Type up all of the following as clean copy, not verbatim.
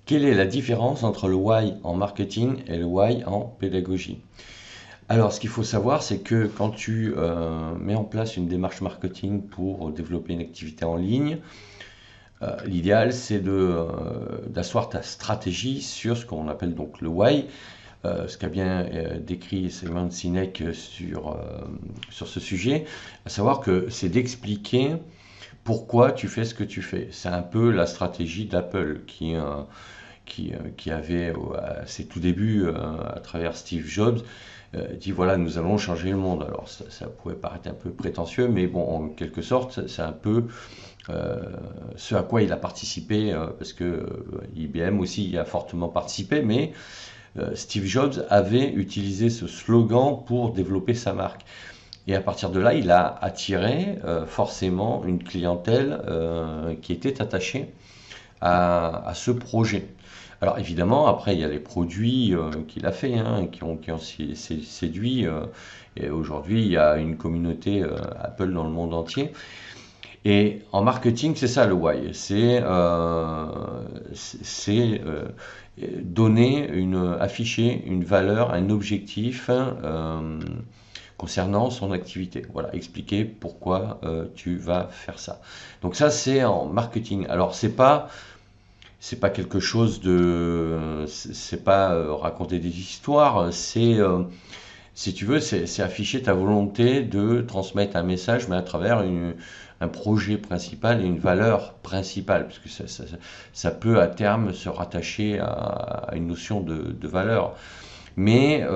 Quelle est la différence entre le why en marketing et le why en pédagogie? Alors, ce qu'il faut savoir, c'est que quand tu mets en place une démarche marketing pour développer une activité en ligne, l'idéal, c'est d'asseoir ta stratégie sur ce qu'on appelle donc le why, ce qu'a bien décrit Simon Sinek sur ce sujet, à savoir que c'est d'expliquer pourquoi tu fais ce que tu fais. C'est un peu la stratégie d'Apple qui avait à ses tout débuts, à travers Steve Jobs, dit voilà, nous allons changer le monde. Alors ça pouvait paraître un peu prétentieux, mais bon, en quelque sorte, c'est un peu euh, ce à quoi il a participé, parce que IBM aussi y a fortement participé, mais Steve Jobs avait utilisé ce slogan pour développer sa marque. Et à partir de là, il a attiré forcément une clientèle qui était attachée à ce projet. Alors évidemment, après, il y a les produits qu'il a fait, hein, qui ont séduit. Et aujourd'hui, il y a une communauté Apple dans le monde entier. Et en marketing, c'est ça le why. C'est donner afficher une valeur, un objectif concernant son activité. Voilà, expliquer pourquoi tu vas faire ça. Donc ça, c'est en marketing. Alors c'est pas quelque chose de, c'est pas raconter des histoires, si tu veux, c'est afficher ta volonté de transmettre un message, mais à travers un projet principal et une valeur principale, parce que ça peut à terme se rattacher à une notion de valeur. Mais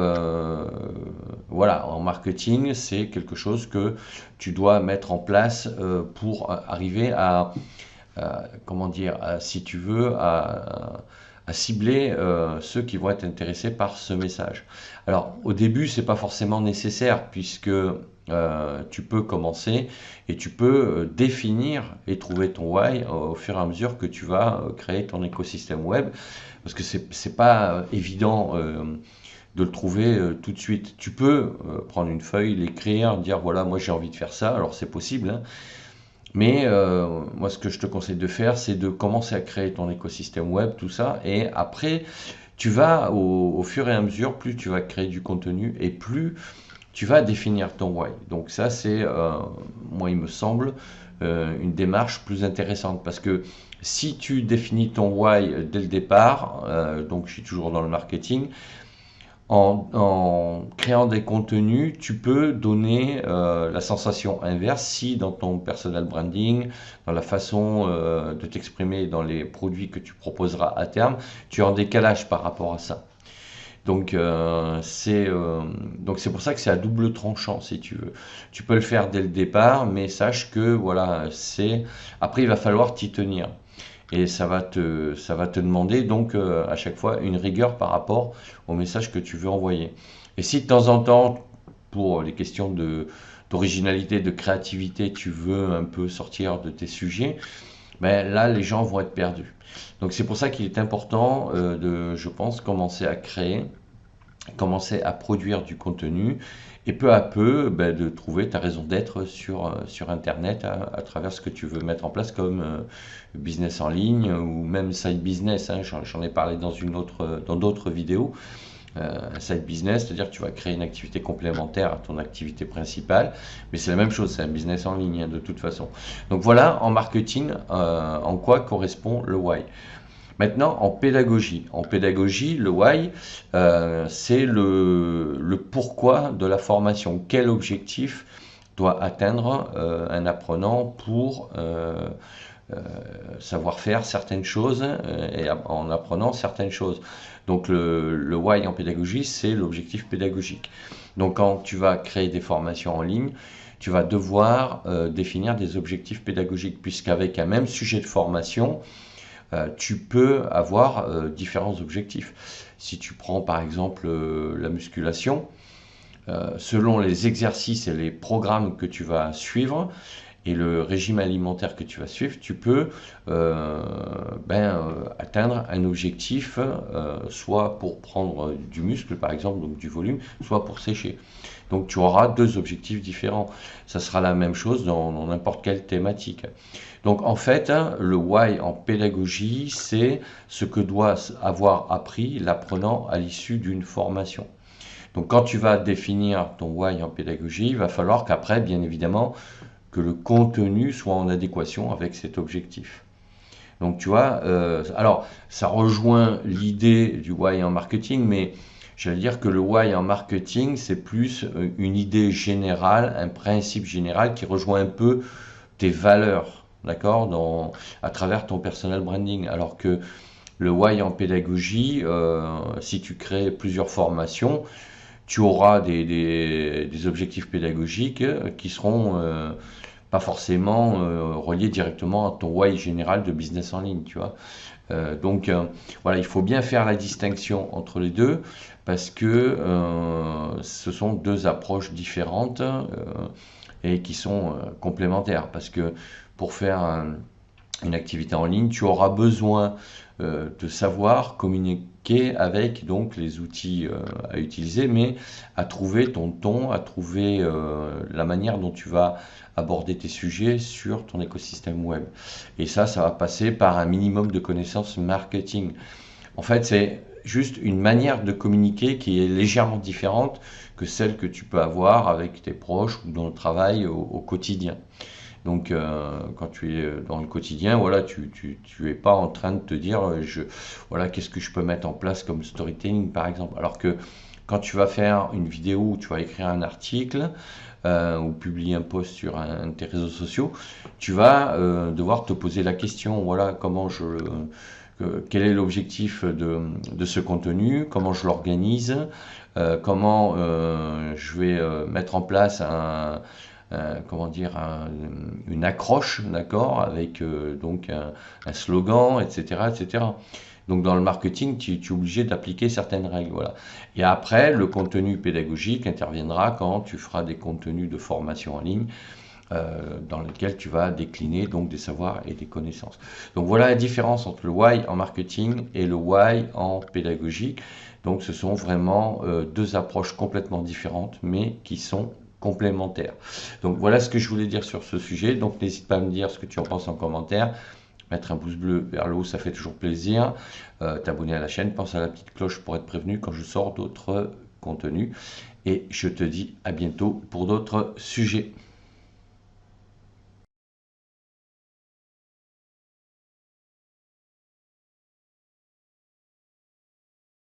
voilà, en marketing, c'est quelque chose que tu dois mettre en place pour arriver comment dire, si tu veux, à cibler ceux qui vont être intéressés par ce message. Alors, au début, c'est pas forcément nécessaire puisque tu peux commencer et tu peux définir et trouver ton why au fur et à mesure que tu vas créer ton écosystème web, parce que c'est pas évident de le trouver tout de suite. Tu peux prendre une feuille, l'écrire, dire voilà, moi j'ai envie de faire ça, alors c'est possible, hein, mais moi, ce que je te conseille de faire, c'est de commencer à créer ton écosystème web, tout ça, et après, tu vas, au fur et à mesure, plus tu vas créer du contenu et plus tu vas définir ton why. Donc ça, c'est, moi, il me semble, une démarche plus intéressante parce que si tu définis ton why dès le départ, donc je suis toujours dans le marketing, en créant des contenus, tu peux donner la sensation inverse si dans ton personal branding, dans la façon de t'exprimer, dans les produits que tu proposeras à terme, tu es en décalage par rapport à ça. Donc c'est pour ça que c'est à double tranchant si tu veux. Tu peux le faire dès le départ, mais sache que voilà, c'est après il va falloir t'y tenir. Et ça va te demander donc à chaque fois une rigueur par rapport au message que tu veux envoyer. Et si de temps en temps, pour les questions d'originalité, de créativité, tu veux un peu sortir de tes sujets, ben là, les gens vont être perdus. Donc c'est pour ça qu'il est important je pense, commencer à créer, commencer à produire du contenu et peu à peu de trouver ta raison d'être sur Internet à travers ce que tu veux mettre en place comme business en ligne ou même side business, hein. J'en ai parlé dans d'autres vidéos. Un side business, c'est-à-dire que tu vas créer une activité complémentaire à ton activité principale, mais c'est la même chose, c'est un business en ligne, hein, de toute façon. Donc voilà, en marketing, en quoi correspond le why. Maintenant, en pédagogie, le why, c'est le pourquoi de la formation. Quel objectif doit atteindre un apprenant pour euh, savoir faire certaines choses et en apprenant certaines choses. Donc le why en pédagogie, c'est l'objectif pédagogique. Donc quand tu vas créer des formations en ligne, tu vas devoir définir des objectifs pédagogiques, puisqu'avec un même sujet de formation, tu peux avoir différents objectifs. Si tu prends par exemple la musculation, selon les exercices et les programmes que tu vas suivre et le régime alimentaire que tu vas suivre, tu peux atteindre atteindre un objectif, soit pour prendre du muscle, par exemple, donc du volume, soit pour sécher. Donc tu auras deux objectifs différents. Ça sera la même chose dans n'importe quelle thématique. Donc en fait, hein, le why en pédagogie, c'est ce que doit avoir appris l'apprenant à l'issue d'une formation. Donc quand tu vas définir ton why en pédagogie, il va falloir qu'après, bien évidemment, que le contenu soit en adéquation avec cet objectif. Donc tu vois, alors ça rejoint l'idée du why en marketing, mais j'allais dire que le why en marketing, c'est plus une idée générale, un principe général qui rejoint un peu tes valeurs, d'accord, à travers ton personal branding. Alors que le why en pédagogie, si tu crées plusieurs formations, tu auras des objectifs pédagogiques qui seront pas forcément reliés directement à ton why général de business en ligne, tu vois. Voilà, il faut bien faire la distinction entre les deux parce que ce sont deux approches différentes et qui sont complémentaires. Parce que pour faire une activité en ligne, tu auras besoin de savoir communiquer avec donc les outils à utiliser, mais à trouver ton ton, à trouver la manière dont tu vas aborder tes sujets sur ton écosystème web. Et ça va passer par un minimum de connaissances marketing. En fait, c'est juste une manière de communiquer qui est légèrement différente que celle que tu peux avoir avec tes proches ou dans le travail au quotidien. Donc, quand tu es dans le quotidien, voilà, tu es pas en train de te dire, voilà, qu'est-ce que je peux mettre en place comme storytelling, par exemple. Alors que quand tu vas faire une vidéo ou tu vas écrire un article ou publier un post sur un de tes réseaux sociaux, tu vas devoir te poser la question, voilà, quel est l'objectif de ce contenu, comment je l'organise, comment je vais mettre en place comment dire, une accroche, d'accord, avec donc un slogan, etc., etc. Donc dans le marketing, tu es obligé d'appliquer certaines règles, voilà. Et après, le contenu pédagogique interviendra quand tu feras des contenus de formation en ligne dans lesquels tu vas décliner donc des savoirs et des connaissances. Donc voilà la différence entre le why en marketing et le why en pédagogie. Donc ce sont vraiment deux approches complètement différentes, mais qui sont complémentaires. Donc voilà ce que je voulais dire sur ce sujet. Donc n'hésite pas à me dire ce que tu en penses en commentaire. Mettre un pouce bleu vers le haut, ça fait toujours plaisir. T'abonner à la chaîne, pense à la petite cloche pour être prévenu quand je sors d'autres contenus. Et je te dis à bientôt pour d'autres sujets.